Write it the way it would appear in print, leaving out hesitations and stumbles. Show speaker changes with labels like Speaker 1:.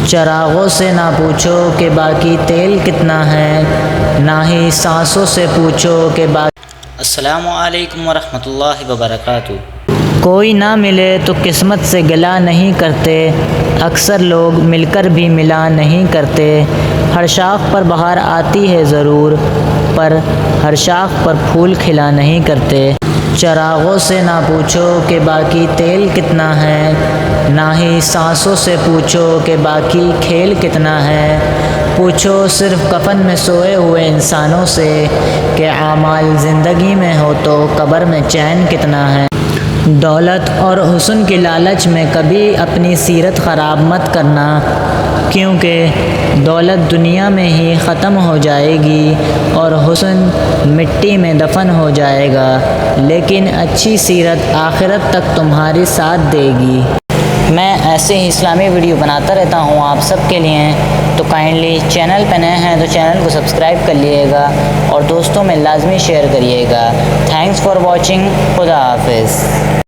Speaker 1: چراغوں سے نہ پوچھو کہ باقی تیل کتنا ہے، نہ ہی سانسوں سے پوچھو کہ باقی۔
Speaker 2: السلام علیکم ورحمۃ اللہ وبرکاتہ۔
Speaker 1: کوئی نہ ملے تو قسمت سے گلا نہیں کرتے، اکثر لوگ مل کر بھی ملا نہیں کرتے۔ ہر شاخ پر بہار آتی ہے ضرور، پر ہر شاخ پر پھول کھلا نہیں کرتے۔ چراغوں سے نہ پوچھو کہ باقی تیل کتنا ہے، نہ ہی سانسوں سے پوچھو کہ باقی کھیل کتنا ہے۔ پوچھو صرف کفن میں سوئے ہوئے انسانوں سے کہ اعمال زندگی میں ہو تو قبر میں چین کتنا ہے۔ دولت اور حسن کی لالچ میں کبھی اپنی سیرت خراب مت کرنا، کیونکہ دولت دنیا میں ہی ختم ہو جائے گی اور حسن مٹی میں دفن ہو جائے گا، لیکن اچھی سیرت آخرت تک تمہاری ساتھ دے گی۔
Speaker 2: میں ایسے ہی اسلامی ویڈیو بناتا رہتا ہوں آپ سب کے لیے، تو کائنڈلی چینل پہ نئے ہیں تو چینل کو سبسکرائب کر لیے گا اور دوستوں میں لازمی شیئر کریے گا۔ Thanks for watching. خدا حافظ۔